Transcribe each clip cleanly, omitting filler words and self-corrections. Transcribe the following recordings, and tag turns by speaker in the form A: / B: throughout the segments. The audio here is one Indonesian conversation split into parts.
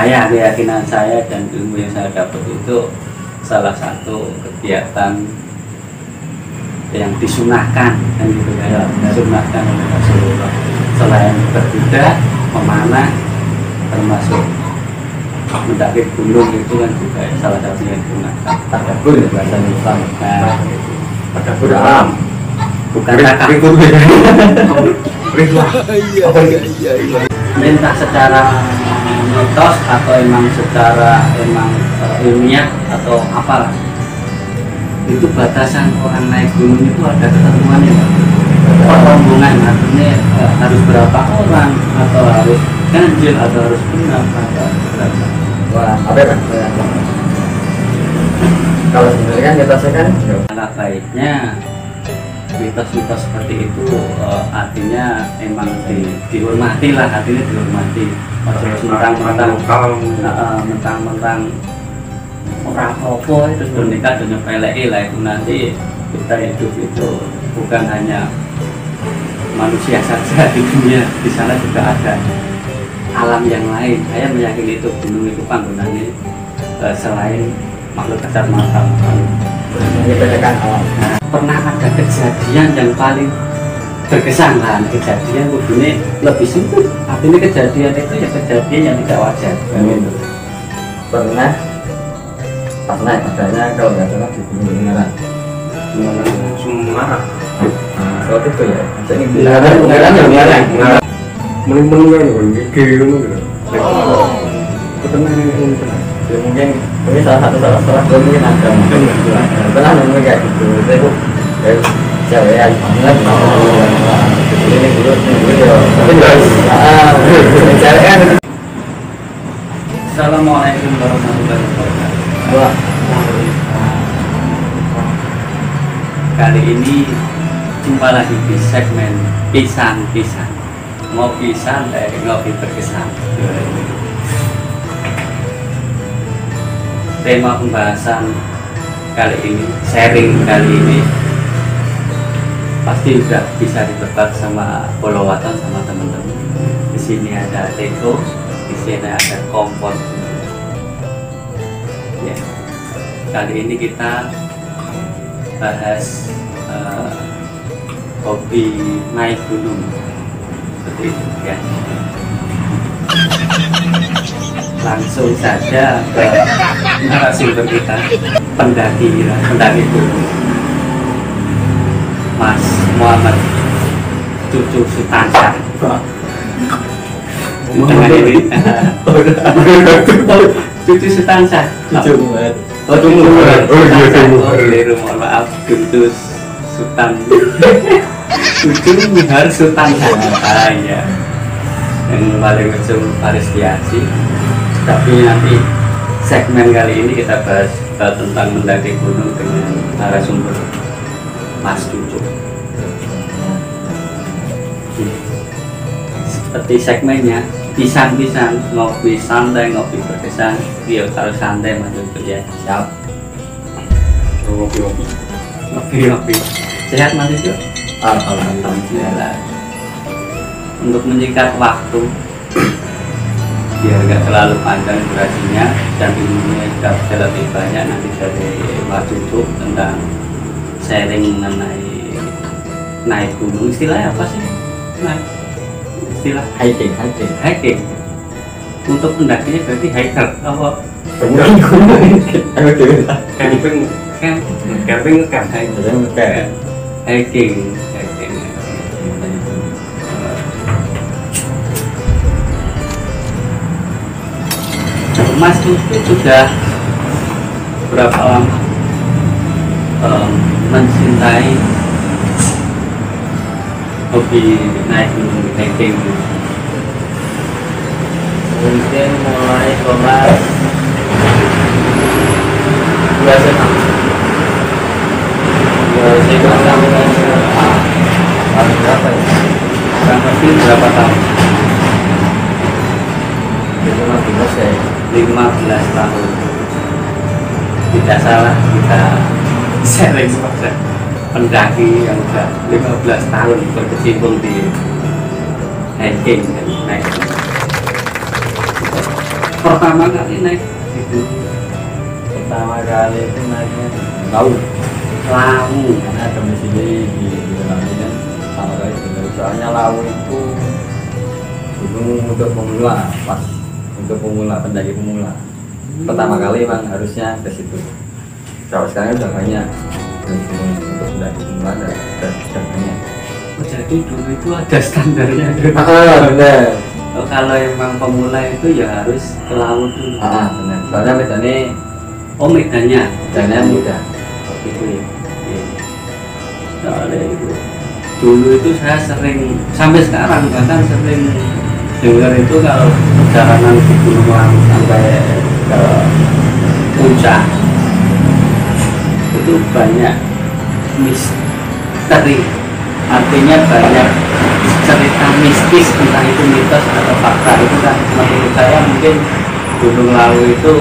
A: keyakinan saya dan ilmu yang saya dapat itu salah satu kegiatan yang disunahkan kan gitu ya, disunahkan oleh Rasulullah. Selain berkuda, memanah, termasuk mendaki gunung itu kan juga salah satu yang digunakan.
B: Tadabbur ya bahasa Islam.
A: Nah,
B: Tadabbur alam.
A: bukan takah. Entah secara mitos atau emang secara ilmiah atau apalah, itu batasan orang naik gunung itu ada ketentuannya per rombongan, artinya harus berapa orang atau harus ganjil atau harus genap atau berapa.
B: Wah, apa ya? Kalau sebenarnya kan mitosnya kan
A: Alangkah baiknya mitos-mitos seperti itu artinya emang dihormati lah, artinya dihormati. Mentang-mentang orang apa itu nikah dan nyepeleki lah, itu nanti kita hidup itu bukan hanya manusia saja di dunia, di sana juga ada alam yang lain. Saya meyakini itu gunung itu panggonannya selain makhluk kasar mata.
B: menyepelekan alam.
A: Nah, pernah ada kejadian yang paling berkesan lah, kejadian kudune lebih simpel, artinya kejadian itu ya kejadian yang tidak wajar.
B: Pernah adanya kalau nggak salah di Gunung Ungaran.
C: Semarang.
B: Waktu itu ya, jadi
C: Ungaran. Menung-menung kan gigi gitu. Ketemu ini.
B: ya mungkin ini salah satu mungkin ada pernah nemu kayak gitu. Itu cewek yang banget ini dulu ya tapi cewek kan.
A: Assalamualaikum warahmatullahi wabarakatuh. Kali ini jumpa lagi di segmen pisang-pisang, ngopi santai, ngopi berkesan. Tema pembahasan kali ini, sharing kali ini pasti juga bisa ditebak sama follow-an sama teman-teman. Di sini ada Teko, di sini ada Kompor. Ya, kali ini kita bahas hobi naik gunung seperti itu ya. Langsung saja ke narasumber kita, pendaki gunung, Mas Muhammad Cucu Sutansyah. Cucu Sutansyah. Mohon maaf, Cucu Sultan. Cucu Mihar Sutansyah. Ya. Yang paling ujung Paris Diasi. Tapi nanti segmen kali ini kita bahas tentang mendaki gunung dengan narasumber Mas Cucu. Seperti segmennya, pisang-pisang, ngopi santai, ngopi berkesan. Dia harus santai Mas Cucu ya. Siap. Ngopi. Sehat Mas Cucu? Alhamdulillah. Untuk menyingkat waktu biar nggak terlalu panjang durasinya dan ilmunya juga bisa lebih banyak nanti dari Mas Cucu tentang sharing mengenai naik gunung. Istilahnya apa sih? Istilah hiking. Untuk pendakinya berarti hiker apa? Hiking. Mas Cucu sudah berapa lama mencintai hobi naik gunung hiking?
B: Mungkin mulai kelas 2 SMA. Tahun berapa ya?
A: Kurang lebih berapa tahun?
B: Itu masih ya.
A: 15 tahun. Tidak salah kita sharing kepada pendaki yang sudah 15 tahun berkecimpung di hiking dan naik. pertama kali naik itu
B: pertama kali itu naiknya laut
A: Lawu.
B: karena domisili di dalam ini kan sama kali tinggal. Soalnya laut itu gunung untuk pemula, pas untuk pemula, pendaki pemula. Pertama kali emang harusnya ke situ. Kalau sekarang udah banyak gunung untuk pendaki pemula udah banyak.
A: Oh, jadi dulu itu ada standarnya.
B: Bener.
A: Oh, kalau emang pemula itu ya harus ke laut dulu.
B: Bener. Soalnya medannya
A: Oh, medannya
B: mudah.
A: itu ya. Iya. Soalnya itu dulu itu saya sering sampai sekarang bahkan sering dengar itu kalau perjalanan di Gunung Lawu sampai ke puncak itu banyak misteri, artinya banyak cerita mistis, entah itu mitos atau fakta. Itu kan menurut saya mungkin Gunung Lawu itu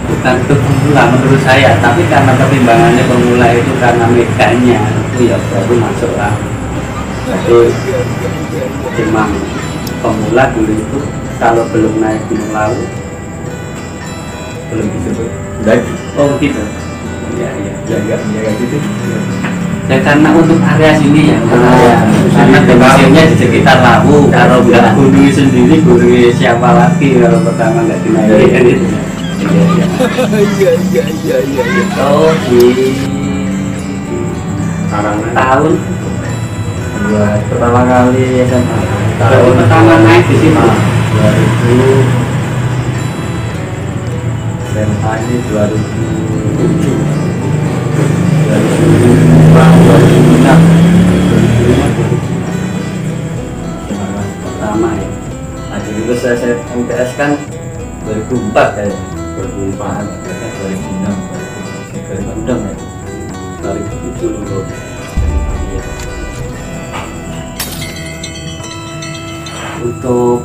A: bukan untuk pemula menurut saya, tapi karena pertimbangannya pemula itu karena medannya itu ya baru masuk lah. Jadi memang pemula dulu itu kalau belum naik Gunung Lawu belum disebut
B: Daki.
A: oh gitu ya
B: Ya gitu.
A: ya karena untuk area sini ya karena
B: Sini.
A: domisilinya di sekitar Lawu. Kalau nggak gunung sendiri gunung siapa lagi kalau pertama nggak dinaiki kan itu.
C: Iya.
A: Oh di
C: Karangnya
A: tahun
B: Buat pertama kali SMA.
A: tahun pertama naik di sini
B: 2000 SMA ini 2007
A: pertama ya.
B: Nah, itu saya MTS kan 2004 kayaknya.
C: 2004.
B: 2006 ya.
A: 2007 dulu. Untuk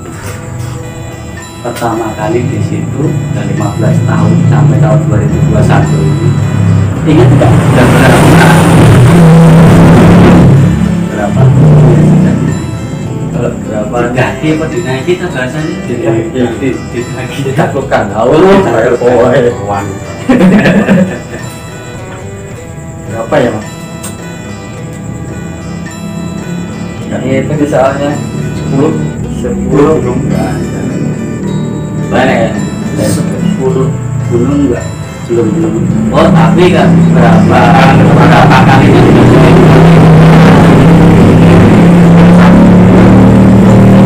A: pertama kali di situ dari 15 tahun sampai tahun 2021 ini ingat tidak sudah berapa
B: Kalau berapa
A: didaki apa dinaiki kita bahasanya didaki
B: ditaklukkan awal saya poe
C: Wan.
B: berapa ya mas? Ini itu soalnya 10
C: Gunung.
B: banyak ya
A: 10 gunung enggak belum oh tapi kan berapa kalinya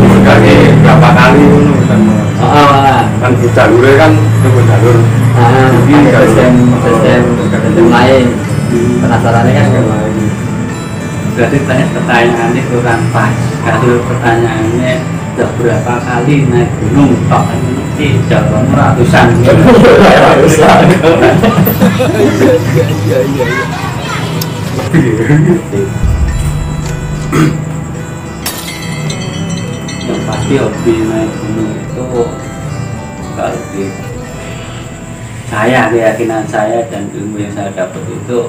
C: Berkali berapa kali gunung kan jalurnya kan itu jalur
B: sistem lain penasarannya kan
A: berarti pertanyaannya kurang pas. Kalau pertanyaannya udah berapa kali naik gunung tok ini jawaban ratusan yang pasti hobi naik gunung itu kalau di saya, keyakinan saya dan ilmu yang saya dapat itu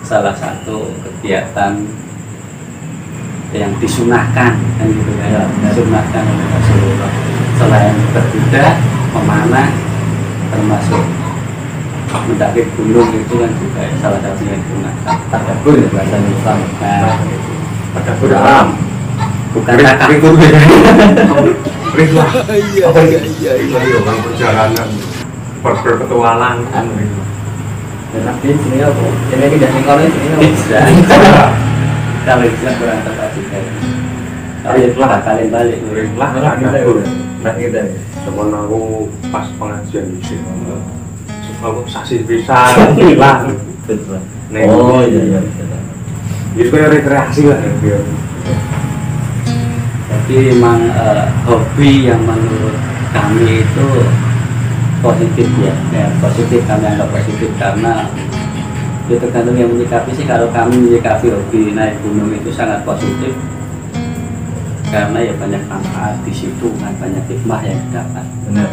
A: salah satu kegiatan yang disunahkan kan gitu ya, disunahkan oleh Rasulullah. Selain berkuda, memanah, termasuk mendaki gunung itu kan juga salah satu yang digunakan.
B: tadabbur ya bahasa Islam.
A: Nah,
C: tadabbur alam.
A: bukan kakak.
C: Ringlah. Iya. Orang perjalanan berpetualangan.
B: Nanti sini apa? Ini tidak tinggal ini sini.
A: Bisa. Kalau bisa berangkat lagi kan. Kalau kalian balik.
C: Ringlah
B: Tadabbur. Nah kita.
C: Temen aku pas pengajian di sini. Aku sasi bisa hilang.
B: Betul.
C: Neng.
B: Oh iya.
C: Itu kayak rekreasi lah ya.
A: Jadi memang hobi yang menurut kami itu positif ya, positif, kami anggap positif karena itu tergantung yang menyikapi sih. Kalau kami menyikapi hobi naik gunung itu sangat positif karena ya banyak manfaat di situ kan, banyak hikmah yang didapat.
B: Benar.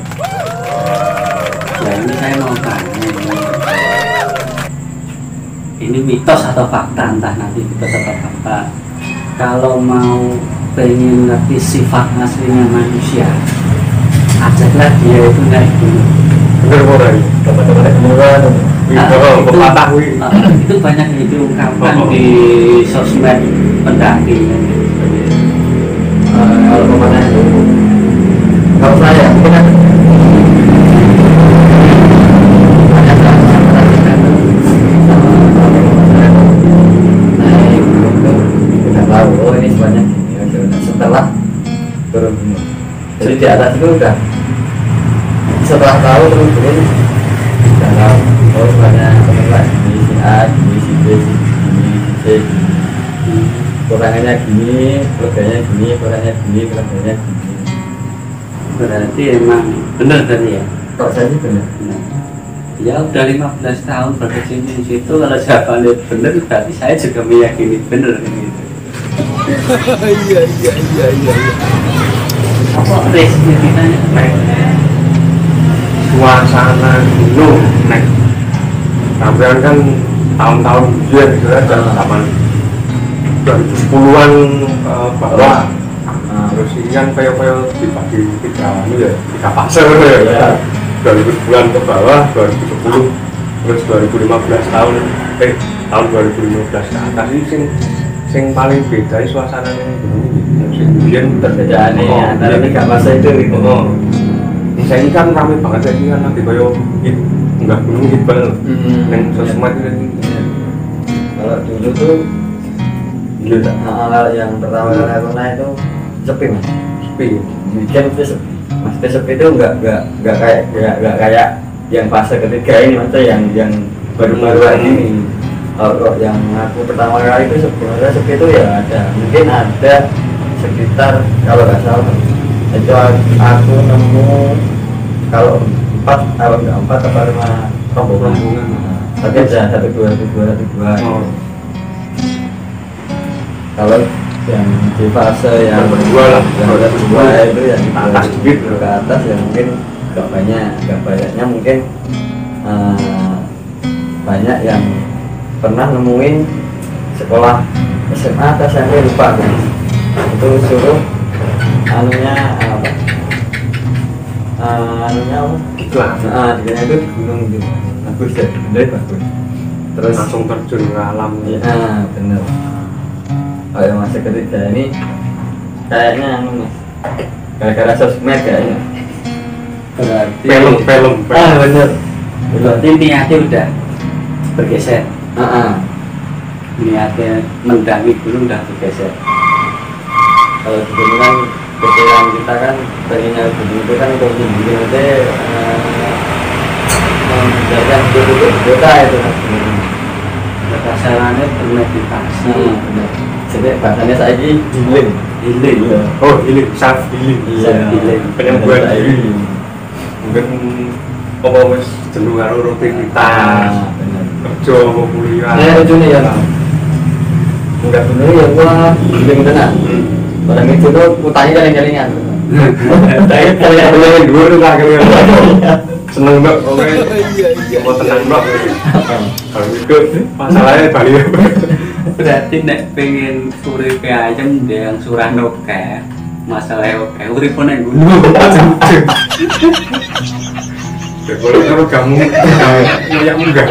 A: Ya ini saya mau tanya ini mitos atau fakta, entah nanti mitos atau fakta. Kalau mau pengen ngerti sifat aslinya manusia, ajaklah dia itu naik gunung.
C: bener ora iki
B: Dapat kemudian
C: pepatah kuwi
A: Itu banyak diungkapkan di sosmed pendaki.
B: kalau kemana itu kalau saya mungkin ada banyak kan naik gunung tuh kita tahu oh ini sebanyak gini oke nah, setelah turun gunung jadi di atas itu udah setelah tahu turun gunung udah tahu oh sebanyak teman gini si A gini si B si C kurangannya gini, kelebihannya gini, kurangnya gini, kelebihannya gini.
A: Berarti emang benar tadi ya.
B: Kok saya sih benar?
A: Nah, ya udah 15 tahun berkecimpung di situ, kalau jawabannya benar berarti saya juga meyakini benar kan gitu.
D: Iya.
A: Apa risknya kita
C: suasana gunung nek sampean kan tahun-tahun biyen gitu ya zaman 2010-an bawah terus ini kan kayak dibagi tiga fase ya 2010-an ke bawah 2010 terus 2015 tahun tahun 2015 ke atas ini sing paling beda suasana yang sing biyen
B: Perbedaan antara tiga fase itu gitu.
C: saya ini kan rame banget ya ini kan nanti kayak enggak gunung hibal yang sosmed ini
B: Kalau dulu tuh kalau yang pertama kali aku naik itu sepi mas.
C: sepi
B: Weekend itu sepi. Mas sepi itu nggak kayak yang fase ketiga ini mas yang baru-baru ini. Kalau yang aku pertama kali itu sebenarnya sepi itu ya ada mungkin ada sekitar kalau nggak salah itu aku nemu kalau empat apa 5 rombongan. Tapi ada 1, 2. Kalau yang di fase yang
C: berdua lah
B: yang kedua itu yang
C: ke atas
B: ke atas yang mungkin nggak banyaknya mungkin banyak yang pernah nemuin sekolah SMA atau SMP lupa kan itu suruh anunya apa
C: iklan
B: dia itu di gunung gitu bagus ya bener bagus terus
C: langsung terjun ke alam
B: ya bener yang masa ketiga ini kayaknya anu mas gara-gara sosmed kayaknya
A: berarti
C: film
B: bener
A: berarti niatnya udah bergeser. Niatnya mendaki gunung udah bergeser.
B: kalau di gunung kan pikiran kita kan pengennya gunung itu kan untuk tinggi nanti menjaga kota itu kan
A: Sasarannya bermeditasi.
B: bener jadi bahasanya saya ini healing
C: oh healing self healing penyembuhan diri mungkin apa wis jenuh karo rutinitas
B: bener
C: kerja apa kuliah
B: lucunya ya enggak bener ya gua healing tenan orang itu tuh utangnya jalan-jalingan
C: tapi kalian dua tuh lah kalian seneng mbak oke mau tenang mbak kalau itu masalahnya Bali
A: Berarti nek pengen uripe ayam yang surah noke masalah oke uripe nek gunung.
C: boleh kalau kamu yang enggak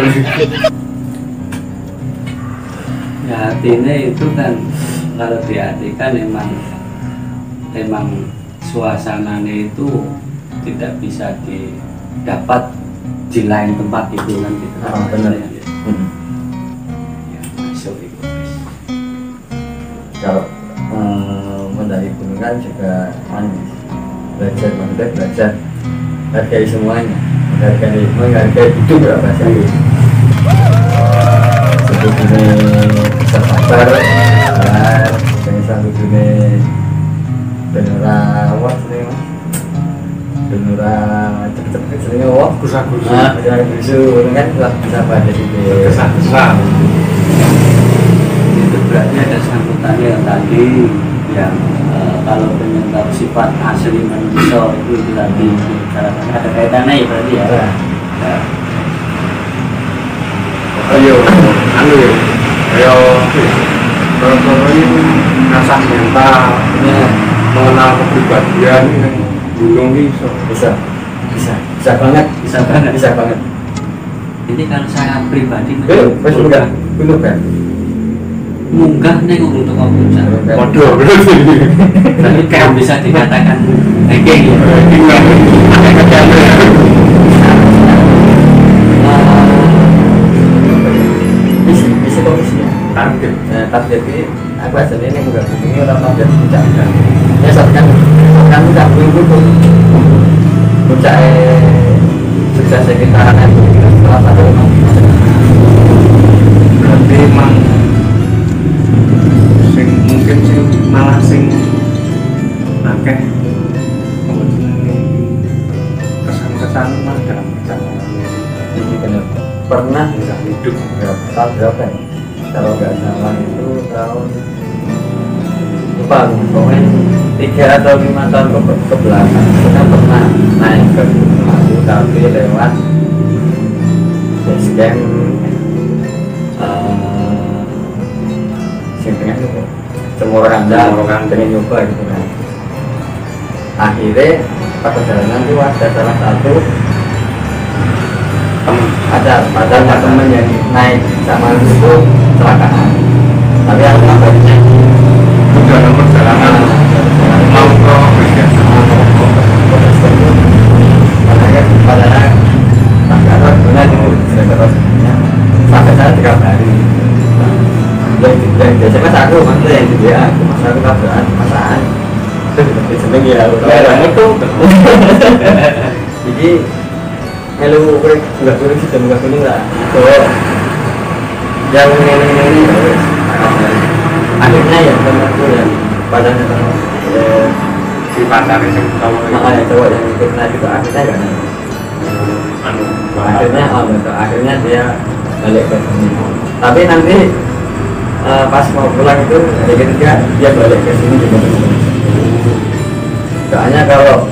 A: Ya artinya itu kan kalau diartikan emang suasananya itu tidak bisa didapat di lain tempat itu kan gitu.
B: bener
A: Ya, masuk itu.
B: kalau mendaki gunung kan juga belajar hargai semuanya menghargai hidup berapa sih sebetulnya bisa sabar sebetulnya benora wah sering benora cepet-cepet sering wah
C: gus-gus
B: jangan bisu kan bisa pada situ
C: kesah-kesah
A: Itu berarti ada sambutannya yang tadi yang kalau pengen tahu sifat asli manusia itu tadi ada kaitannya ya berarti ya. Ya.
C: ayo anu ya ayo kalau ini ngasah mental mengenal kepribadian gunung ini so.
B: Bisa banget. Bisa banget.
A: Jadi kalau saya pribadi
B: Wes munggah gunung kan.
A: munggah nih untuk puncak.
C: Waduh, berarti.
A: Tapi kayak bisa dikatakan hiking ya.
C: Hiking lah. Pakai kerjaan ya.
B: Misi komisi ya.
C: Target.
B: Target ini aku aja ini munggah gunung ini orang target puncak kan. Ya kan puncak gunung itu puncak sukses sekitaran itu salah satu memang
C: Berarti emang mungkin malah akeh kesan-kesan mas dalam perjalanan
B: ini benar pernah
C: nggak hidup
B: tahun berapa ya? Kalau nggak salah itu tahun lupa pokoknya 3 atau 5 tahun ke belakang kita pernah naik ke Gunung Lawu tapi lewat base camp sing tengah itu Cemorokanda pengen nyoba gitu kan. Akhirnya pada perjalanan itu ada salah satu ada temen yang naik sama itu kecelakaan. Tapi aku ngabarinnya
C: dalam perjalanan mau ke
B: padahal tak benar itu terusnya sampai saya 3 hari. Yang biasa mas aku maksudnya yang di WA aku mas aku kabaran masaan seneng ya itu jadi melu gue nggak kuning sih nggak kuning lah itu yang ini akhirnya ya temanku yang padahal
C: si pacarnya yang
B: cowok yang ikut naik itu akhirnya nggak naik akhirnya dia balik ke sini tapi nanti pas mau pulang itu hari ketiga dia balik ke sini juga soalnya kalau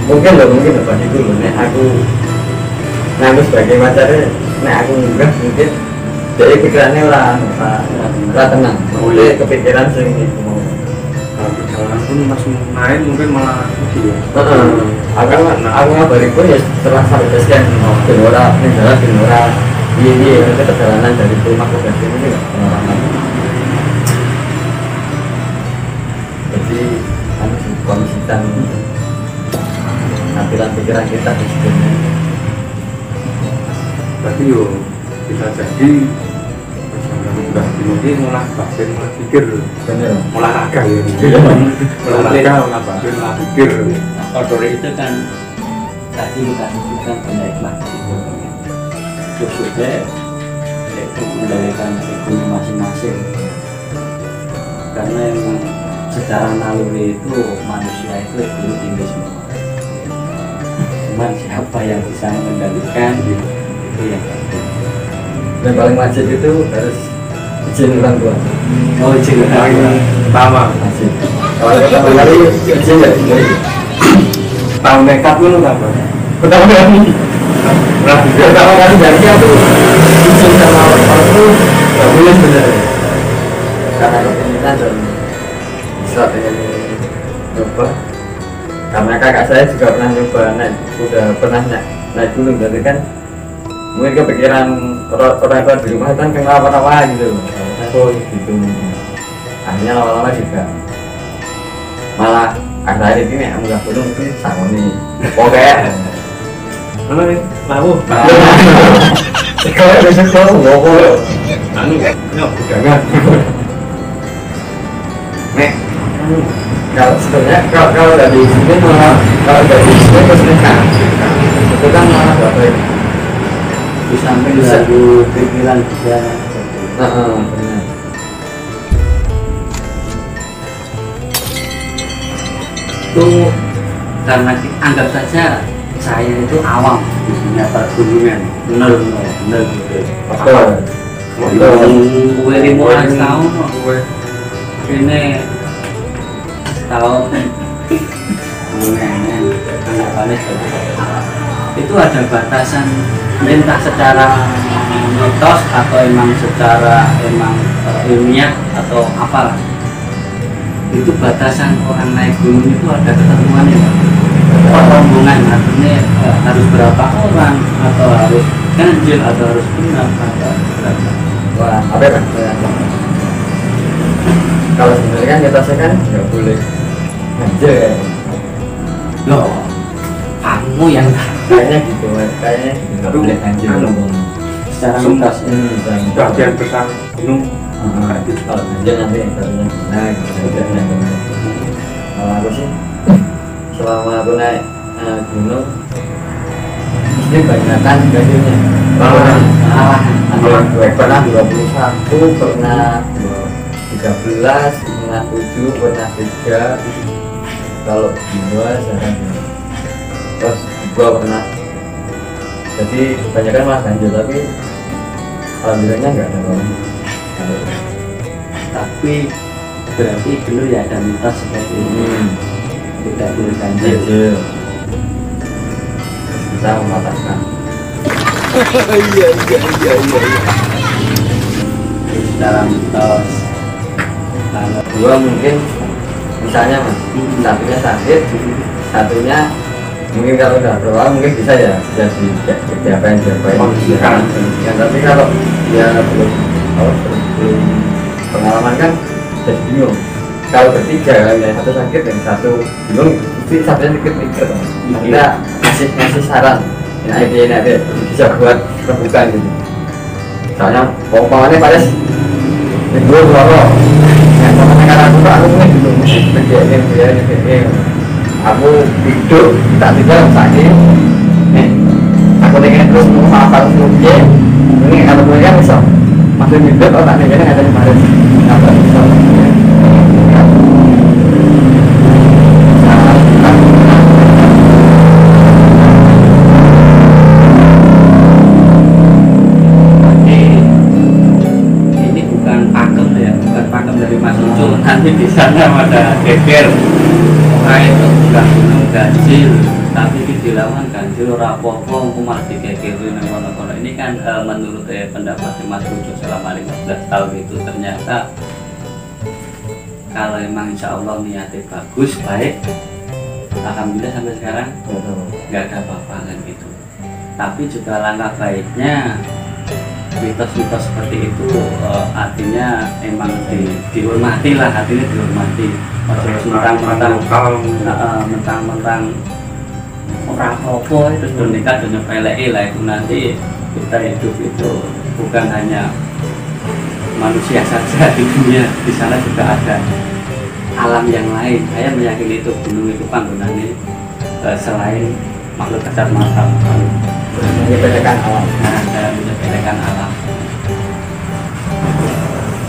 B: mungkin pas itu loh nek aku nangis sebagai pacarnya nek aku enggak mungkin jadi pikirannya lah tenang kepikiran sing itu mau
C: perjalanan pun pas naik mungkin malah gitu ya
B: aku ngabarin pun ya setelah sampai base camp Denora ini perjalanan dari rumah ke base camp ini nggak pengalaman jadi kondisikan tampilan pikiran kita di situ
C: berarti yo bisa jadi perjalanan udah ini malah batin malah pikir
B: bener
C: olahraga ya olahraga malah batin malah pikir
A: Outdoor itu kan tadi kita sebutkan banyak itu terus juga itu mengendalikan ekonomi masing-masing karena emang secara naluri itu manusia itu ekonomi tinggi semua cuman siapa yang bisa mengendalikan itu yang penting
B: dan paling wajib itu harus izin orang tua
A: izin orang tua
C: pertama
B: wajib kalau pertama kali izin nggak boleh
C: tahun nekat dulu kan
B: pertama kali dari aku izin sama orang tua nggak boleh sebenarnya karena kepemilikan dan bisa dengan nyoba karena kakak saya juga pernah nyoba udah pernah naik gunung jadi kan mungkin kepikiran orang tua di rumah kan kenapa gitu gitu akhirnya lama-lama juga malah akhir-akhir ini aku nggak gunung itu sama nih pokoknya
C: mana nih lalu
B: sekarang besok kau ngomong
C: nggak udah nek
B: kalau sebenarnya kalau dari sini malah kalau dari sini ke sini kan itu kan malah nggak baik
A: bisa sampai lagu pikiran juga
B: benar
A: itu karena anggap saja saya itu awam di dunia pergunungan nol gue 15 tahun ini tahun anggapannya itu ada batasan entah secara mitos atau emang secara ilmiah atau apalah itu batasan orang naik gunung itu ada ketentuannya rombongan artinya harus berapa orang atau harus ganjil atau harus genap atau berapa?
B: Wah, apa ya? Kalau sebenarnya kan kita kan nggak boleh ganjil ya.
A: Loh, kamu yang
B: Kayaknya gitu, kayaknya gitu, nggak boleh ganjil.
A: secara mitos
C: bagian besar gunung
B: Kalau ganjil nanti katanya nah, gitu. Kalau aku sih selama aku naik gunung ini banyakan ganjilnya. Pernah 21, pernah 13, pernah 7, pernah 3. Kalau 2 jarang. Terus 2 pernah. Jadi kebanyakan malah ganjil, tapi alhamdulillahnya nggak ada orang.
A: tapi berarti dulu ya ada mitos seperti ini tidak boleh ganjil.
B: Kita mematahkan.
A: Secara mitos kalau
B: Dua mungkin misalnya mas, satunya sakit, satunya mungkin kalau udah berapa mungkin bisa ya diapain. Tapi kalau dia belum pengalaman kan jadi bingung. Kalau bertiga yang satu sakit yang satu bingung, mesti satunya mikir. Kita ngasih saran, ini bisa buat rebukan gitu. Soalnya pokoknya pada dua loro. Yang karena aku mungkin belum ini. Aku hidup tak tidak sakit. Aku ingin terus menghafal semuanya. Ini kalau boleh kan bisa. Masih hidup atau tak ingin ada kemarin. Apa bisa?
A: ini bukan pakem ya, bukan pakem dari Mas Ucul. Nanti di sana ada geger. Itu bukan gunung ganjil, tapi dilawan ganjil rapopo malah digegerin kono-kono. Ini kan menurut pendapat Mas Ucul selama 15 tahun itu ternyata kalau emang insya Allah niatnya bagus, baik, alhamdulillah sampai sekarang nggak ada apa-apa kan gitu. Tapi juga langkah baiknya mitos-mitos seperti itu artinya emang dihormati lah, artinya dihormati. Mentang-mentang orang apa itu nikah dan nyepelek lah, itu nanti kita hidup itu bukan hanya manusia saja di dunia, di sana juga ada alam yang lain. Saya meyakini itu gunung itu panggonannya selain makhluk kasat mata,
B: Menyepelekan alam.
A: menyepelekan alam.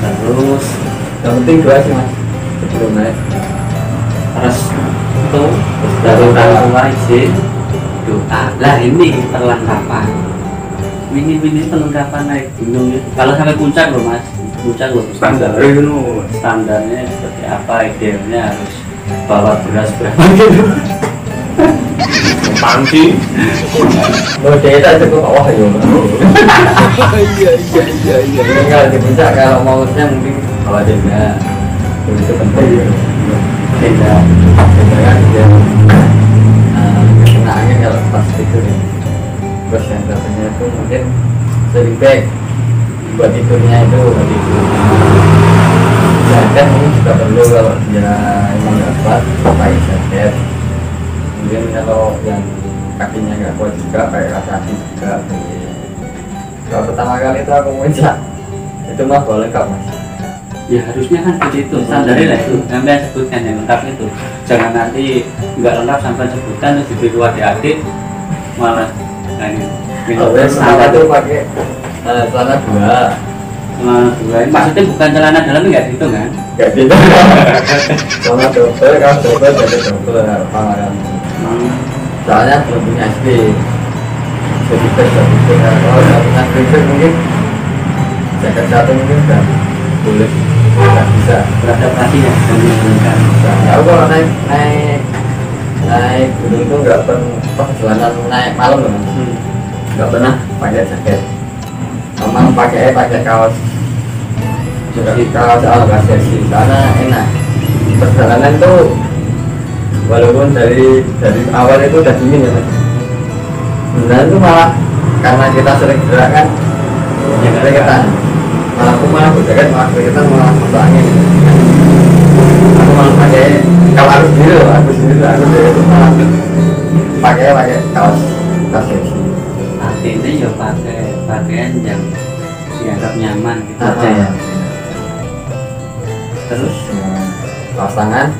A: Terus
B: Yang penting doa sih mas. Sebelum naik.
A: restu dari orang tua izin doa. Lah ini perlengkapan. Ini perlengkapan naik gunung itu. Kalau sampai puncak loh mas, puncak loh standarnya seperti apa, idealnya harus bawa beras berapa gitu.
C: panci
B: Kalau kita cukup wah ya. Iya. Kalau di puncak kalau mautnya mungkin kalau ada enggak itu penting. Tidak kan dia kena angin kalau pas tidur ya. Terus yang satunya itu mungkin sering bag buat tidurnya itu jaket ini juga perlu kalau dia emang nggak kuat pakai jaket. Kemudian kalau yang kakinya nggak kuat juga pakai kaos kaki juga. Kalau pertama kali itu aku muncak itu mah boleh nggak mas?
A: Ya harusnya kan seperti itu, standarnya lah itu, sampai sebutkan yang lengkap itu. Jangan nanti nggak lengkap sampai sebutkan terus diberi adik malah
B: Standar itu pakai celana dua.
A: Maksudnya bukan celana dalam nggak gitu kan?
B: Nggak gitu. Celana double, kaos double, jaket double, pangaran. Soalnya belum punya SD. Jadi kalau nggak punya SD mungkin jaket satu mungkin udah boleh. Nggak bisa
A: Beradaptasi ya, dan menjalankan.
B: aku kalau naik gunung itu nggak pernah perjalanan naik malam loh mas. Nggak pernah pakai jaket, memang pakai kaos juga kaos jersey karena enak. Perjalanan itu walaupun dari awal itu udah dingin ya mas. Sebenarnya itu malah karena kita sering gerak kan, ya keringetan. Malah aku malah berjaga malah keringetan malah masuk angin. Aku malah pakai kalau aku sendiri itu malah pakai kaos jersey.
A: Artinya ya pakai pakaian yang dianggap nyaman gitu aja
B: Aja
A: ya.
B: ya. Terus kaos tangan,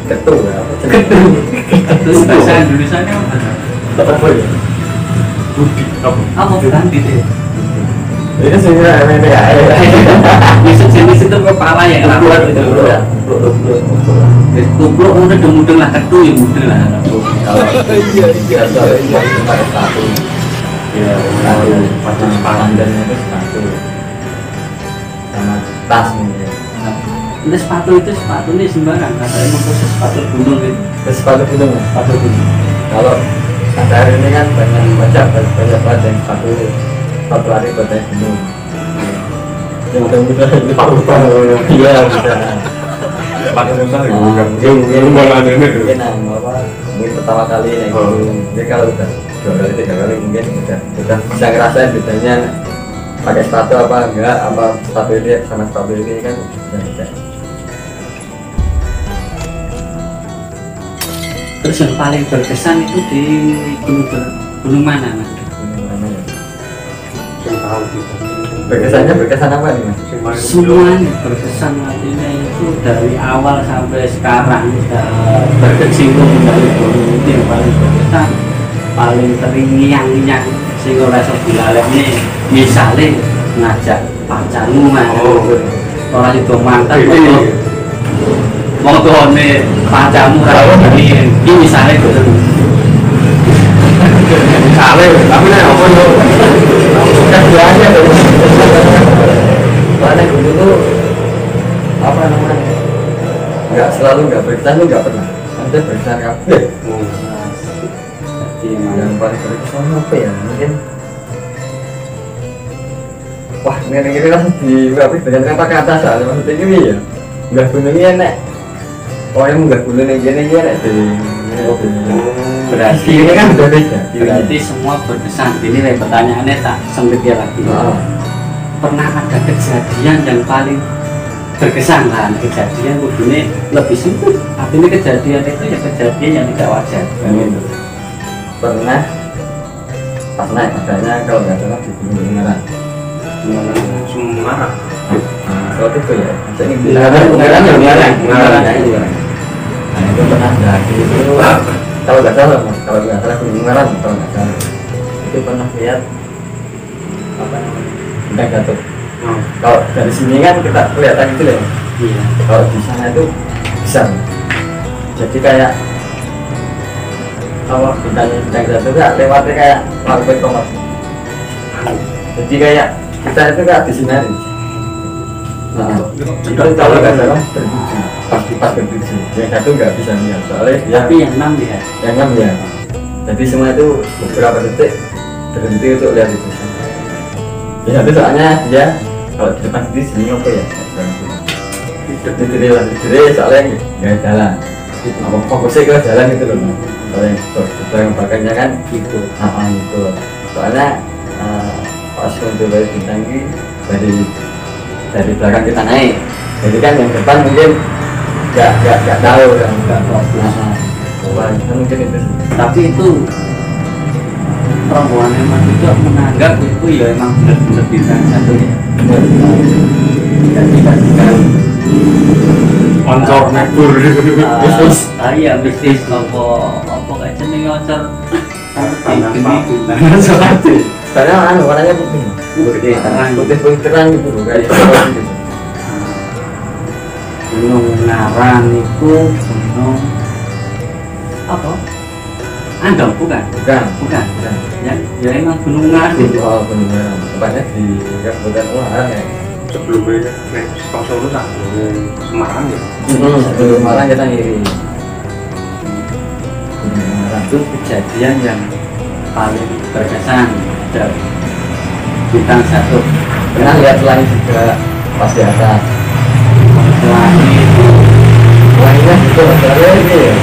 B: ketu ya.
A: Terus bahasa Indonesianya apa
B: Apa ya?
C: budi
A: apa ganti deh.
B: Ini sebenarnya MTA ya.
A: Bisa jenis itu kepala yang rapat itu.
B: Ya.
A: Kupluk udah mudeng lah, ketu ya mudeng lah.
B: Kalau iya soalnya itu pakai sepatu.
C: ya
B: Sepatu pandannya itu sepatu sama tas mungkin.
A: Ini sepatu ini sembarang. Kata emang khusus sepatu gunung gitu.
B: Terus sepatu gunung ya?
A: Sepatu gunung.
B: Kalau akhir ini kan banyak banget yang sepatu lari buat naik gunung. Yang mudah-mudahan itu iya bisa.
C: sepatu susah ya
B: Mungkin
C: malah ini
B: mungkin mungkin pertama kali naik gunung. Jadi kalau udah 2 kali 3 kali mungkin udah bisa ngerasain bedanya pakai sepatu apa enggak, apa sepatu ini sama sepatu ini kan udah beda.
A: Terus yang paling berkesan itu di gunung mana mas?
B: Gunung mana ya?
C: yang tahu kita
B: Berkesan apa nih mas?
A: Semuanya berkesan artinya itu dari awal sampai sekarang berkecimpung dari gunung itu yang paling berkesan, paling terngiang-ngiang sehingga rasa dilaleknya misalnya ngajak pacarmu mas orang itu mantan mau tuh nih pacarmu ini misalnya gitu
C: misalnya tapi nih apa yo
B: Kan biasanya dari mana gunung itu apa namanya nggak berkesan tuh nggak pernah ada berkesan kabeh.
A: jadi emang
B: Yang paling berkesan apa ya mungkin wah ini kan dengan kata-kata soalnya maksudnya ini ya nggak gunungnya enak yang nggak gunung yang gini enak
A: berarti
B: ini kan udah beda
A: berarti semua berkesan. Ini nih pertanyaannya tak sempit ya lagi. Pernah ada kejadian yang paling berkesan kan? Kejadian begini lebih simpel. Artinya kejadian itu ya kejadian yang tidak wajar. Gitu.
B: pernah pas naik adanya kalau nggak salah di Gunung Ungaran.
C: Semarang
B: Waktu itu ya saya ingin
A: Ungaran.
B: Nah itu pernah jadi itu kalau nggak salah mas, kalau nggak salah Gunung Ungaran kalau nggak salah itu pernah lihat apa namanya bintang jatuh. Kalau dari sini kan kita kelihatan gitu ya,
A: Iya.
B: kalau di sana itu bisa jadi kayak kalau bintang jatuh kan lewatnya kayak lampu kompas, jadi kayak kita itu kayak disinari. Nah, itu kalau nggak salah berbiji, pas berbiji yang satu nggak bisa lihat soalnya
A: Tapi yang 6 ya.
B: yang 6 ya, jadi semua itu beberapa detik berhenti untuk lihat itu. Yang satu soalnya dia kalau di depan sini apa ya? Jadi soalnya nggak jalan. Apa fokusnya ke jalan gitu loh. Soalnya yang belakangnya kan gitu. Gitu. Soalnya pas untuk dari bintang ini dari belakang kita naik. Jadi kan yang depan mungkin nggak tahu kan nggak fokus. Wah, mungkin itu.
A: Tapi itu rombongan emang juga menganggap itu ya emang benar-benar bintang satu ya. Jadi kan
C: oncor nebur
A: bisnis iya bisnis apa kayak jeneng oncor ini
B: Seperti sekarang warnanya putih.
A: Putih terang.
B: Putih terang gitu loh kayak gitu.
A: Gunung Ngarang itu gunung apa? Andong bukan? Bukan. Ya emang gunung Ngarang itu.
B: Oh benar. Tepatnya di Kabupaten Ungaran ya.
C: sebelumnya nek Solo tak Semarang ya
B: Sebelum Malang kita ngiri.
A: Itu kejadian yang paling berkesan ada bintang satu.
B: Pernah lihat pelangi juga pas di atas.
A: Pelangi itu
B: Pelangi Iya, betul. Soalnya ini ya.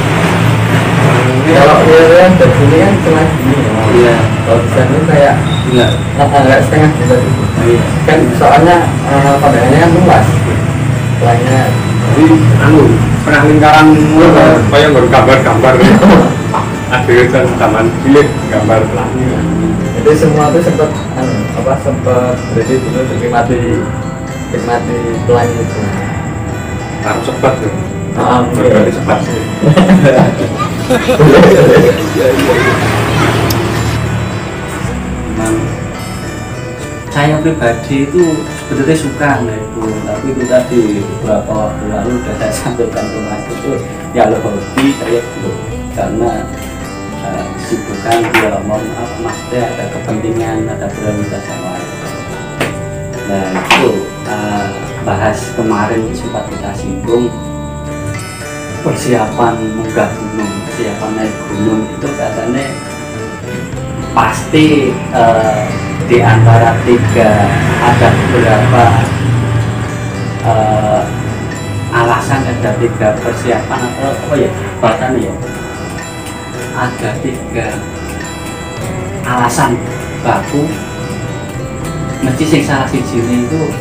B: Kalau dia dari sini kan setengah gini ya.
A: Iya.
B: Kalau di sana kayak
A: Enggak.
B: enggak setengah gitu.
A: Iya.
B: Kan soalnya pandangannya kan luas. Lainnya
C: Jadi pernah lingkaran kayak gambar-gambar ada kan zaman cilik gambar pelangi.
B: itu semua tuh sempat sempat berarti dulu untuk nikmati pelangi itu.
C: Harus cepat ya.
B: Berarti
C: cepat sih.
A: Memang saya pribadi itu sebetulnya suka itu, tapi itu tadi beberapa waktu lalu sudah saya sampaikan ke Mas itu ya lo hobi saya belum, karena kesibukan dia mohon maaf Mas ada kepentingan, ada prioritas yang lain. Nah itu bahas kemarin sempat kita singgung persiapan munggah gunung, persiapan naik gunung itu katanya pasti di antara tiga ada beberapa alasan, ada tiga persiapan atau apa ya bahasanya ya, ada tiga alasan baku mesti sing salah sijine itu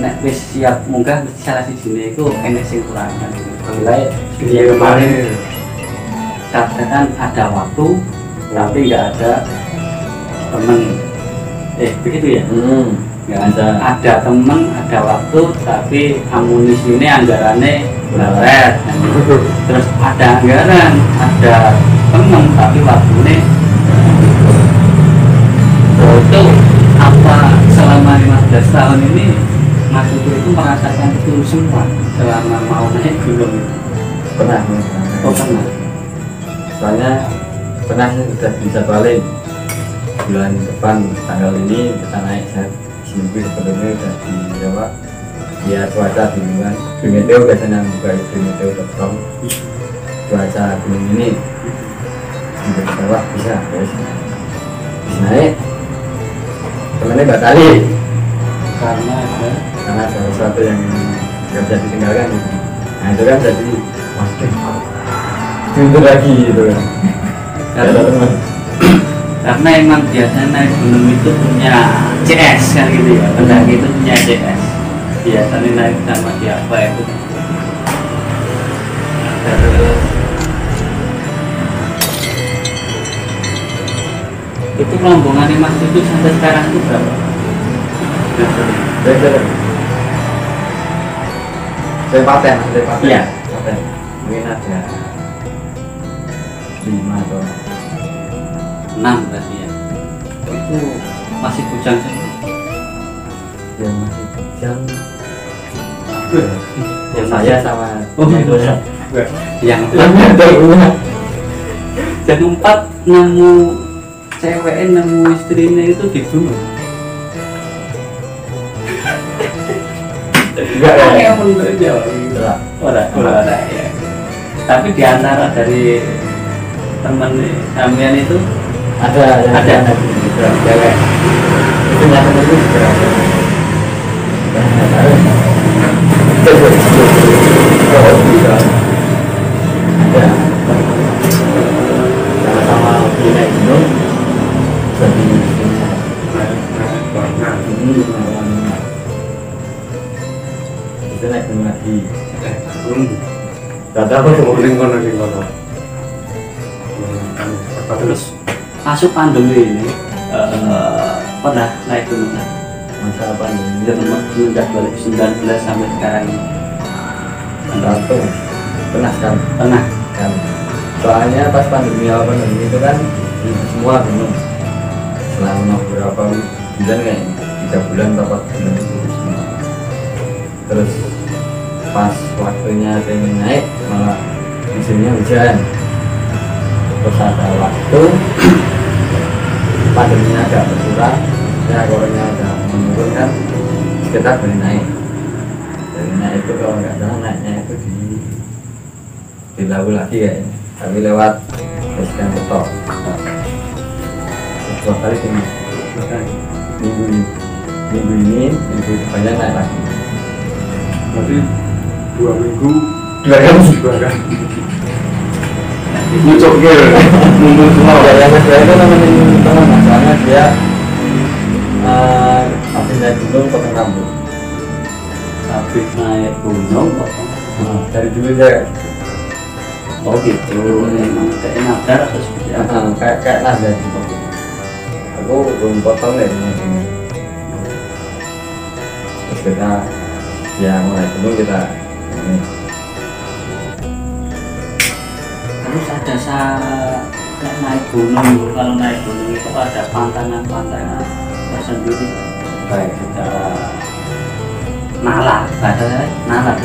A: nek wis siap munggah mesti salah sijine itu enek sing kurangan. Mulai dia kemarin katakan ada waktu tapi nggak ada temen, begitu ya, nggak ada temen, ada waktu tapi amunisinya anggarannya berat. Terus ada anggaran, ada temen tapi waktunya itu apa selama 15 tahun ini Mas Ukur itu merasakan itu semua selama mau naik gunung itu?
B: Pernah.
A: Oh pernah.
B: Soalnya pernah sudah bisa balik bulan depan tanggal ini kita naik seminggu sebelumnya udah di Jawa ya cuaca di bulan Meteo biasanya buka di Meteo.com cuaca gunung ini di Jawa bisa naik temennya batalin
A: Karena
B: ada sesuatu yang nggak bisa ditinggalkan gitu. Nah itu kan jadi itu lagi gitu kan.
A: Karena emang biasanya naik gunung itu punya CS kan gitu ya, pendaki itu punya CS. Biasanya naik sama siapa itu. Itu rombongan Mas itu sampai sekarang itu berapa?
B: Saya paten.
A: Iya.
B: Paten. Mungkin ada 5 atau
A: 6 berarti ya. Itu masih bujang semua.
B: yang masih bujang. Ya saya sama
A: itu
B: ya.
A: yang dan 4 nemu cewek, nemu istrinya itu di gunung.
B: Enggak ya.
A: Yang menurut Jawa orang ya. Tapi di antara dari teman kalian itu
B: Ada
A: cewek.
B: itu nyata itu berapa? Ada sama-sama pergi naik gunung jadi itu naik gunung lagi. Gak tahu
A: Terus masuk pandemi ini pernah naik gunung
B: masa apa nih?
A: semenjak 2019 sampai sekarang ini.
B: Satu pernah sekali.
A: Pernah.
B: Kan. Soalnya pas pandemi itu kan semua gunung selama beberapa bulan kayaknya 3 bulan 4 bulan itu semua. Terus pas waktunya pengen naik malah musimnya hujan. Terus ada waktu pandeminya agak berkurang, ya corona agak menurun kan, kita boleh naik. Dari naik itu kalau nggak salah naiknya itu di Lawu lagi kayaknya, tapi lewat Presiden Betok. 2 kali ini, minggu depannya naik lagi.
C: Berarti 2 minggu
B: dua kali
C: Muncul gitu, muncul semua.
B: ya yang kedua itu nemenin teman soalnya dia habis naik gunung potong rambut
A: habis naik gunung kok.
B: dari dulu saya
A: Oh gitu, emang kayak nadar atau seperti apa?
B: kayak nada gitu aku belum potong deh terus kita ya mulai gunung kita ini
A: Terus ada kayak naik gunung, kalau naik gunung itu ada pantangan-pantangan tersendiri, baik secara nalar, bahasanya nalar,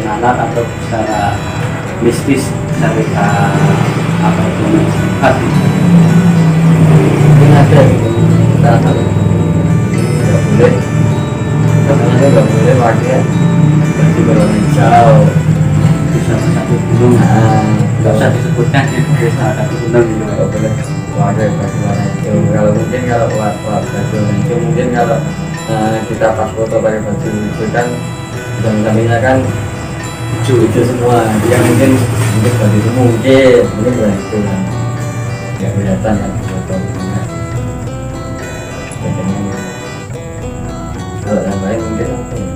A: nalar atau secara mistis, secara apa itu hati.
B: mungkin ada gitu kita tahu nggak boleh katanya nggak boleh pakai baju berwarna hijau
A: Bisa satu gunung, nggak usah disebutkan ya, bisa satu gunung gitu.
B: nggak boleh pakai baju warna hijau kalau mungkin kalau baju warna hijau mungkin kalau kita pas foto pakai baju hijau kan samping-sampingnya kan hijau semua dia mungkin baju itu mungkin warna hijau kan nggak kelihatan kan foto kalau yang lain mungkin apa ya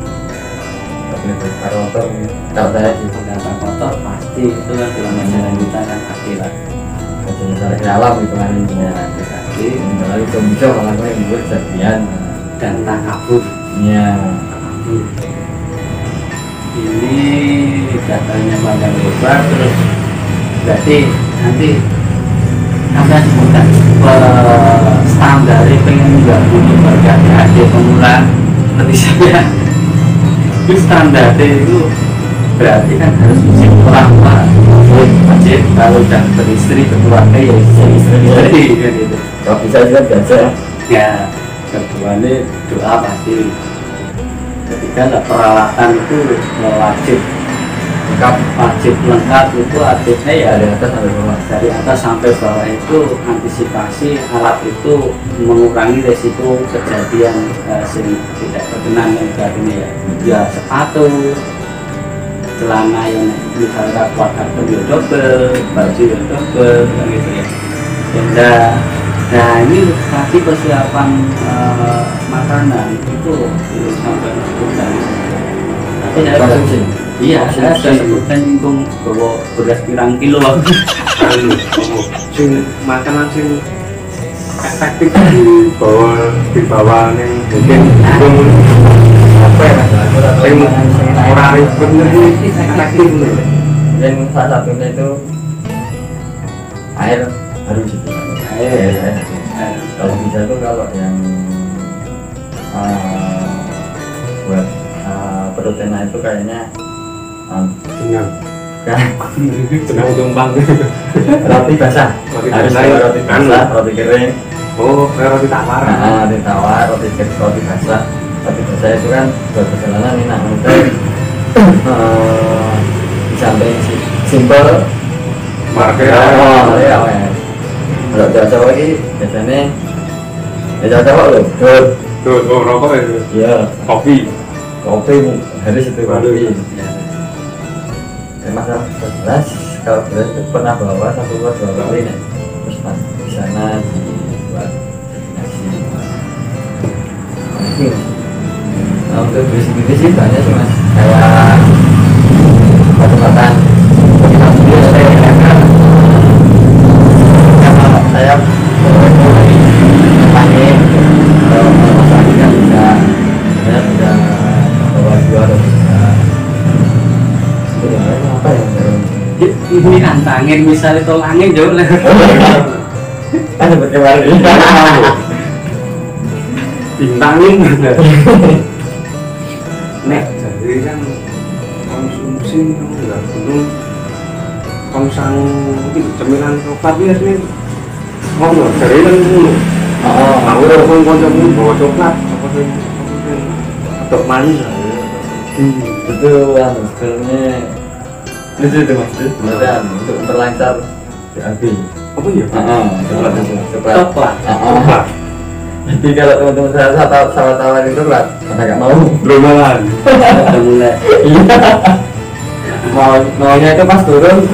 B: nggak boleh pakai motor kalau saya sih
A: Pendatang kotor pasti itu kan dalam ajaran kita kan pasti lah.
B: bajunya cara ke alam gitu kan ini
A: Ya, tetapi
B: kalau itu bisa malah gue yang buat kejadian
A: dan takabur.
B: iya
A: Ini datanya panjang lebar, terus berarti nanti apa sebutkan standar pengen nggak punya berbagai adik pemula seperti saya. Itu standar itu berarti kan harus isi orang tua wajib kalau udah beristri berkeluarga ya istri kan itu.
B: kalau bisa juga biasa
A: Ya keduanya doa pasti. Ketika ada peralatan itu wajib lengkap itu artinya ya
B: dari atas sampai bawah
A: dari atas sampai bawah itu antisipasi alat itu mengurangi resiko kejadian sing tidak berkenan yang ini ya sepatu celana yang misalnya keluarga pun ya double baju ya double gitu ya. Nah ini tadi persiapan makanan itu sampai sebutkan. Tapi saya
B: konsumsi
A: iya, saya sudah sebutkan nyinggung bahwa beras pirang kilo.
C: Sing makanan sing efektif di bawah nih mungkin
B: apa ya mas
C: sing orang ribet nih efektif nih.
B: dan salah satunya itu air harus itu air. Kalau bisa tuh kalau yang buat protein itu kayaknya
C: Kenyang.
B: kan
C: Tenang tumpang.
B: roti basah
C: Roti
B: harus
C: basah,
B: ada roti basah roti kering
C: Oh, kayak roti tawar.
B: roti tawar roti basah itu kan buat perjalanan enak maksudnya di samping simpel
C: Market.
B: ya kalau Jawa ini biasanya ya Jawa loh
C: Tuh, rokok itu.
B: iya
C: Kopi.
B: kopi harus itu kopi masalah beras kalau beras itu pernah bawa satu buat 2 kali nih terus di sana dibuat nasi nah untuk beli sih banyak sih mas kayak batu-batan kita sendiri saya pakai kalau masak kan bisa saya sudah bawa 2 atau 3 apa ya
A: Ini antangin misalnya tol angin jauh lah.
B: kan seperti kemarin
C: Bintangin. Nek jadi kan konsumsi enggak gunung konsang cemilan coklat ya sini ngomong dari kan dulu aku udah konsumsi bawa coklat apa sih atau manis
B: itu filmnya lucu itu mas maksudnya untuk memperlancar BAB
C: apa ya
B: coklat jadi kalau teman-teman saya tawar itu coklat karena nggak mau
C: belum malan
A: Udah mulai.
B: maunya itu pas turun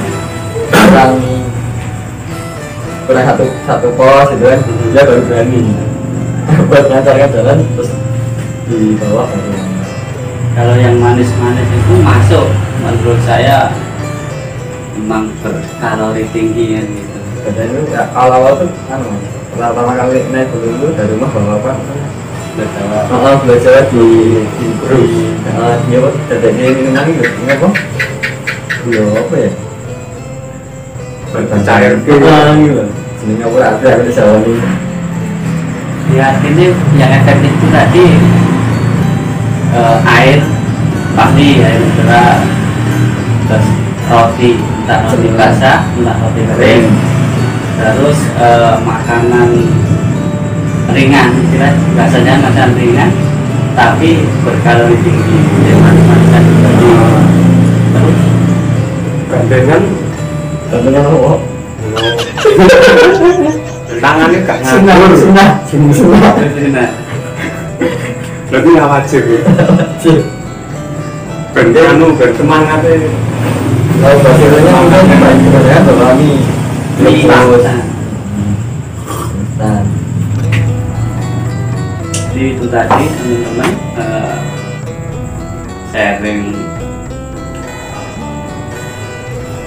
B: kurang satu pos gitu kan, dia baru berani buat ngantarkan jalan terus di bawah gitu.
A: Kalau yang manis-manis itu masuk, menurut saya memang berkalori tinggi kan gitu.
B: Dan itu awal-awal tuh pertama kali naik dulu dari rumah bawa apa? Belajar di grup. Dia apa? Jadi ini nanti nggak apa? Yo apa ya?
C: Bercair
B: gitu. Sebenarnya aku ada di Jawa ini.
A: Ya ini yang efektif itu tadi air pasti air mineral, terus roti, entah roti basah, entah roti kering, terus makanan ringan, rasanya makanan ringan tapi berkalori tinggi, jadi manis-manisan tadi. Terus
C: gandengan
B: apa?
C: tangannya gak
B: Sunah.
C: lebih wajib ben semangat
B: Kalau bahasanya mungkin sebenarnya bahwa ini
A: jadi itu tadi teman-teman sharing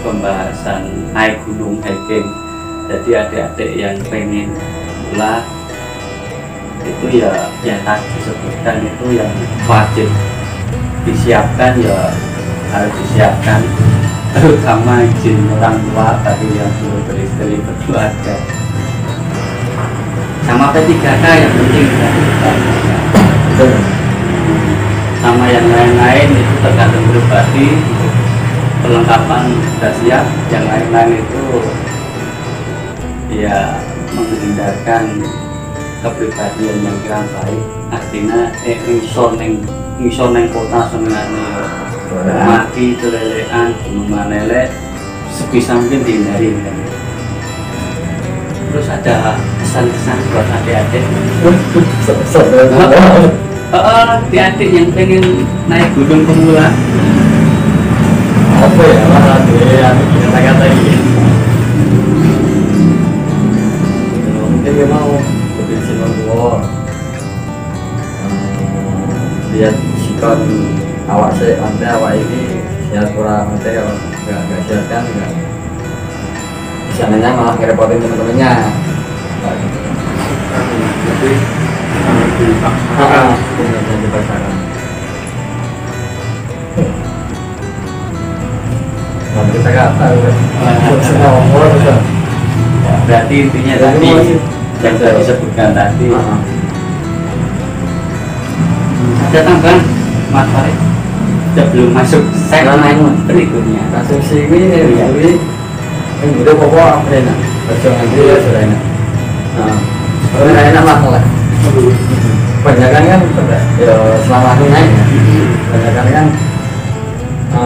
A: pembahasan naik gunung hiking. Jadi adik-adik yang pengen pula itu ya yang tadi disebutkan itu yang wajib disiapkan, ya harus disiapkan, terutama izin orang tua bagi yang belum beristri berkeluarga, sama P3K yang penting sama yang lain-lain itu tergantung pribadi. Perlengkapan sudah siap, yang lain-lain itu ya menghindarkan kepribadian yang kurang baik. Artinya ngisor neng kota sebenarnya mati celelean gunung lele sebisa mungkin dihindari. Terus ada pesan-pesan buat adik-adik. Adik-adik yang pengen naik gunung pemula.
B: Apa ya? Kata-kata ini. Mungkin dia mau berbincang dengan lihat sikon awak sih, nanti awak ini siap kurang nanti kalau nggak siap kan nggak misalnya malah ngerepotin teman-temannya.
C: jadi
B: dipaksakan. Nanti kita nggak tahu kan.
A: Berarti intinya tadi yang sudah disebutkan tadi. Ada tambahan Mas Farid sebelum masuk segmen berikutnya.
B: Konsumsi ini ini udah pokok apa enak, perjuangan dia sudah enak. Kalau enak lah. Banyakan kan ya selama ini naik ya. Banyakan kan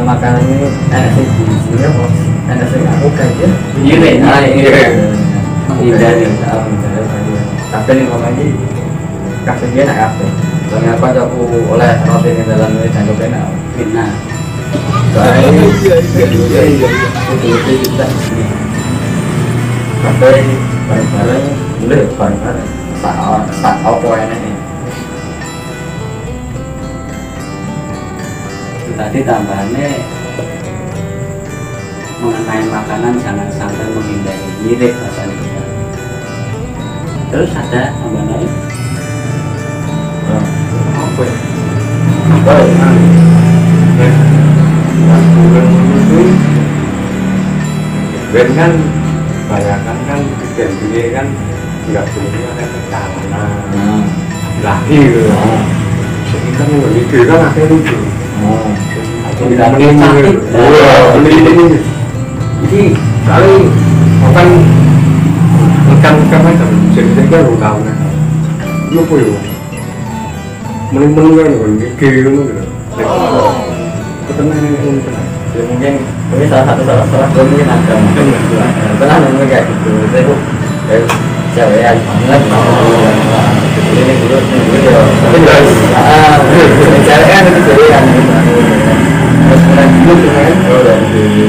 B: makanan ini enak sih di sini ya bos. Enak sih aku kayak
A: Irit,
B: menghindari. Tapi ini kalau lagi kasih dia enak apa? Soalnya apa aku oleh roti di dalam ini jangan enak.
A: Benar.
B: Soalnya itu kita sampai bareng-bareng boleh bareng-bareng tak apa enaknya.
A: Itu tadi tambahannya mengenai makanan jangan sampai menghindari mirip rasanya. Terus ada tambahan lain?
C: apa ya? Itu Ben kan bayangkan kan ini kan nggak boleh ada tekanan lagi gitu. Jadi kan mikir kan ada lucu.
A: Tidak cantik.
C: Jadi kali makan aja jadi kan lu tahu kan. Lu punya menu-menu kan mikir gitu. Ketemu ini
B: Ya mungkin ini salah satu mungkin ada pernah nemu kayak gitu. Saya tuh cewek aja banget ini dulu tapi cewek kan itu cewek kan terus mulai dulu kan dari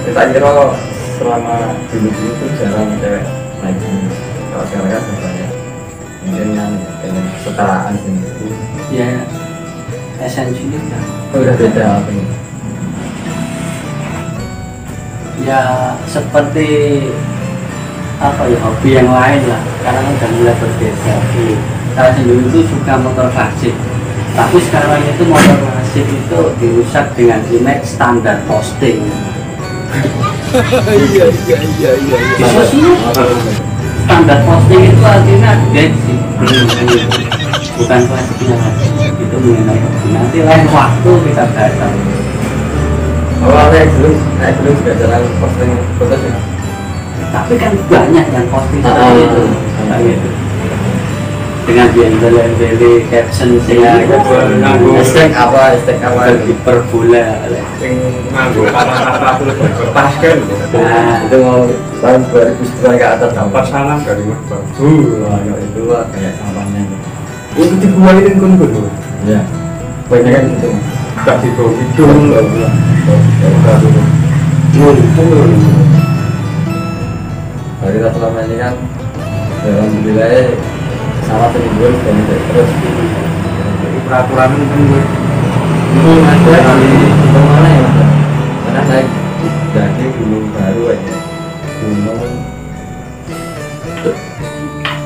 B: kita kira selama dulu tuh jarang cewek naik gunung. Kalau sekarang kan banyak mungkin yang kesetaraan sini
A: Ya esensinya kan
B: udah beda apa ini
A: ya seperti apa ya, hobi yang lain lah, karena kan udah mulai berbeda. Saya sendiri itu suka motor klasik, tapi sekarang itu motor klasik itu dirusak dengan image standar posting.
C: Iya.
A: Di sosial standar posting itu artinya gengsi, bukan klasiknya lagi. Itu mengenai hobi. Nanti lain waktu kita bahas.
B: awalnya belum juga jarang posting foto sih
A: Tapi kan banyak yang posting seperti itu, kayak gitu. Dengan diembel-embeli caption saya
B: hashtag apa
A: hiperbola.
C: Sing nganggo kata-kata terus berkertas kan.
A: Nah,
B: itu mau tahun 2009 ke atas
C: Dapat salam dari Mas Babu.
B: wah itu kayak sampahnya
C: Itu dibuahin kun-kun.
B: ya banyak kan gitu
C: Tak didol-dol. Ngumpul.
B: dari kita selama ini kan dalam wilayah sama penjual dan terus
C: Jadi peraturan kan
B: belum ada kali mana ya mas karena naik jadi gunung baru aja gunung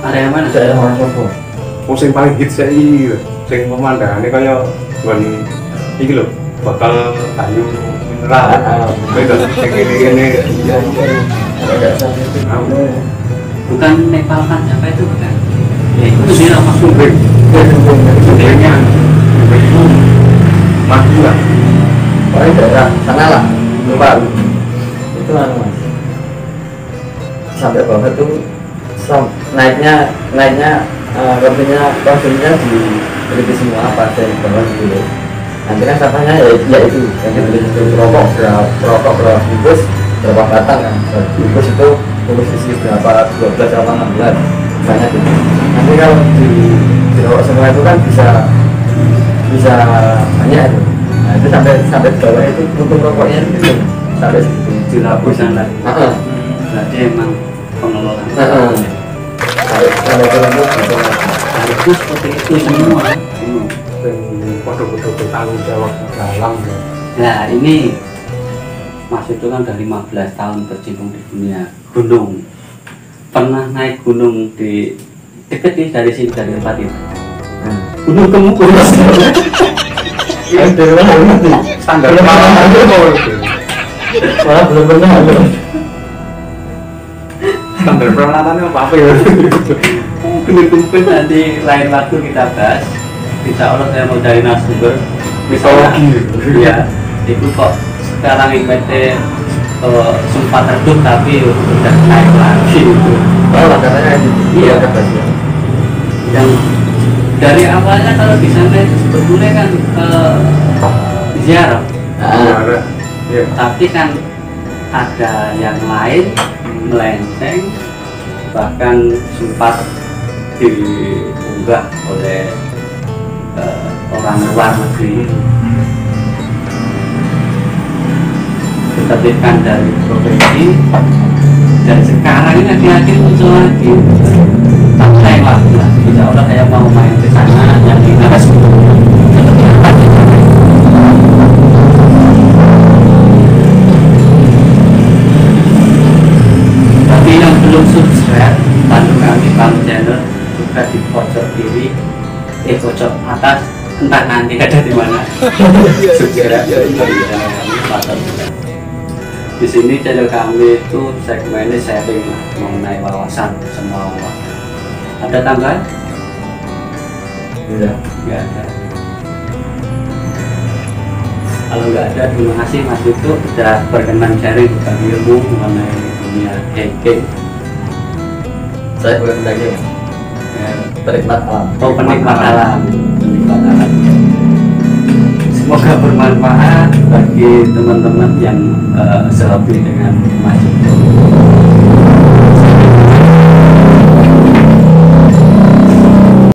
A: area mana?
B: saya orang Solo
C: Oh, sing paling hits saya iki, sing pemandangannya kaya bukan iki lho, bakal kayu mineral. Beda sing ini.
B: iya agak sampai itu
A: Bukan Nepal kan apa itu bukan? Ya itu dia langsung
C: Sumbing. Sumbingnya itu mati lah.
B: paling daerah sana lah lupa itu anu mas sampai bawah tuh naiknya konsumnya dibeli semua pasien bawah gitu loh. Nanti kan sampahnya ya itu yang dibeli itu rokok berapa bungkus berapa batang kan bungkus itu bungkus isi berapa 12 atau 16 banyak itu. Nanti kalau di rokok semua itu kan bisa banyak itu. Nah itu sampai bawah itu untuk rokoknya itu sampai segitu
A: di lapisan lah.
B: Heeh.
A: Berarti emang pengelolaan.
B: Sampai turun itu gitu.
A: Itu seperti itu semua.
C: Sing padha-padha bertanggung jawab dalam.
A: Nah ini Mas itu kan udah 15 tahun berkecimpung di dunia gunung. Pernah naik gunung di deket nih dari sini, dari tempat itu. Gunung Kemukul.
B: Dari mana nanti?
C: Standar
B: Belum
C: malah
B: malah belum pernah ada.
C: standar peralatannya apa ya?
A: Gunung Kemukul nanti lain waktu kita bahas. Insya Allah saya mau cari narasumber. Misalnya, ya itu kok sekarang IPT sempat redup tapi udah naik lagi itu.
B: Oh lah katanya itu.
A: Iya.
B: Katanya.
A: Yang dari awalnya kalau di sana itu sebetulnya kan ziarah,
C: Iya.
A: tapi kan ada yang lain melenceng, bahkan sempat diunggah oleh orang luar negeri, diterbitkan dari provinsi, dan sekarang ini akhir-akhir muncul lagi. Sampai waktu lah, insya Allah saya mau main ke sana yang dinas. Bagi yang belum subscribe, bantu kami Bang channel juga di pojok kiri, pojok atas, entah nanti ada di mana. Subscribe di channel kami, mantap. Di sini channel kami itu segmennya sharing lah, mengenai wawasan, semua wawasan. Ada tambahan?
B: Iya.
A: Nggak ada. Kalau nggak ada, terima kasih Mas itu sudah berkenan sharing berbagi ilmu mengenai dunia hiking.
B: Saya bukan lagi
A: Ya.
B: penikmat alam.
A: Oh, penikmat alam. Penikmat alam. Semoga bermanfaat bagi teman-teman yang sehobi dengan Mas itu.